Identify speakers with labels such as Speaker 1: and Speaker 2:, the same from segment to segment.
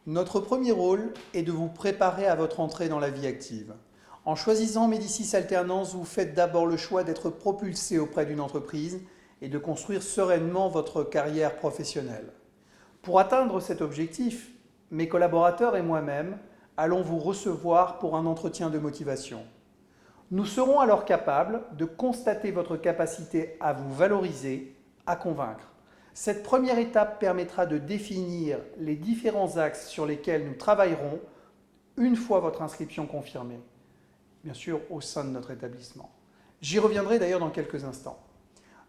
Speaker 1: Notre premier rôle est de vous préparer à votre entrée dans la vie active. En choisissant Médicis Alternance, vous faites d'abord le choix d'être propulsé auprès d'une entreprise et de construire sereinement votre carrière professionnelle. Pour atteindre cet objectif, mes collaborateurs et moi-même allons vous recevoir pour un entretien de motivation. Nous serons alors capables de constater votre capacité à vous valoriser, à convaincre. Cette première étape permettra de définir les différents axes sur lesquels nous travaillerons une fois votre inscription confirmée, bien sûr au sein de notre établissement. J'y reviendrai d'ailleurs dans quelques instants.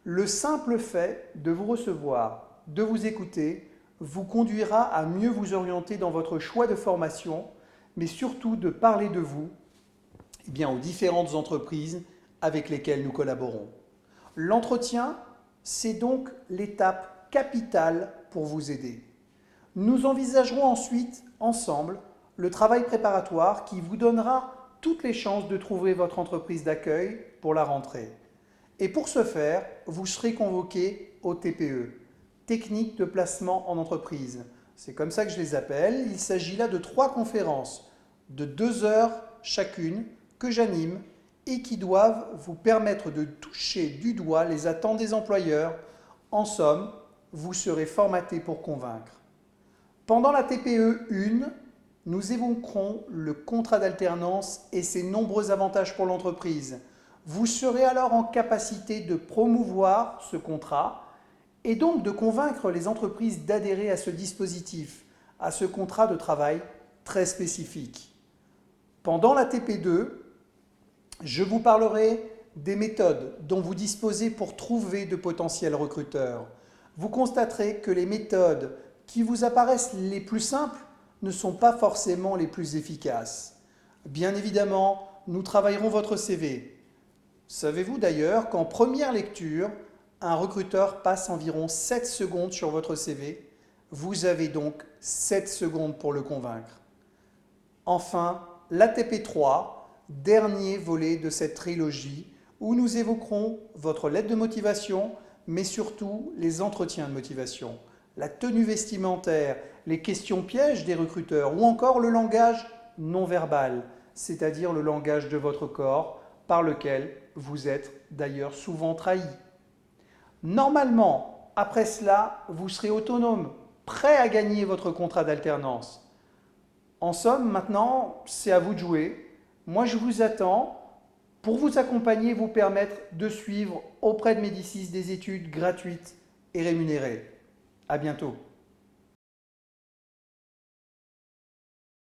Speaker 1: Le simple fait de vous recevoir, de vous écouter, vous conduira à mieux vous orienter dans votre choix de formation, mais surtout de parler de vous aux différentes entreprises avec lesquelles nous collaborons. L'entretien, c'est donc l'étape capitale pour vous aider. Nous envisagerons ensuite, ensemble, le travail préparatoire qui vous donnera toutes les chances de trouver votre entreprise d'accueil pour la rentrée. Et pour ce faire, vous serez convoqué au TPE, Technique de placement en entreprise. C'est comme ça que je les appelle. Il s'agit là de 3 conférences de 2 heures chacune que j'anime et qui doivent vous permettre de toucher du doigt les attentes des employeurs. En somme, vous serez formaté pour convaincre. Pendant la TPE 1, nous évoquerons le contrat d'alternance et ses nombreux avantages pour l'entreprise. Vous serez alors en capacité de promouvoir ce contrat et donc de convaincre les entreprises d'adhérer à ce dispositif, à ce contrat de travail très spécifique. Pendant la TP2, je vous parlerai des méthodes dont vous disposez pour trouver de potentiels recruteurs. Vous constaterez que les méthodes qui vous apparaissent les plus simples ne sont pas forcément les plus efficaces. Bien évidemment, nous travaillerons votre CV. Savez-vous d'ailleurs qu'en première lecture, un recruteur passe environ 7 secondes sur votre CV. Vous avez donc 7 secondes pour le convaincre. Enfin, l'ATP3, dernier volet de cette trilogie, où nous évoquerons votre lettre de motivation, mais surtout les entretiens de motivation, la tenue vestimentaire, les questions pièges des recruteurs, ou encore le langage non verbal, c'est-à-dire le langage de votre corps, par lequel vous êtes d'ailleurs souvent trahi. Normalement, après cela, vous serez autonome, prêt à gagner votre contrat d'alternance. En somme, maintenant, c'est à vous de jouer. Moi, je vous attends pour vous accompagner et vous permettre de suivre auprès de Médicis des études gratuites et rémunérées. À bientôt.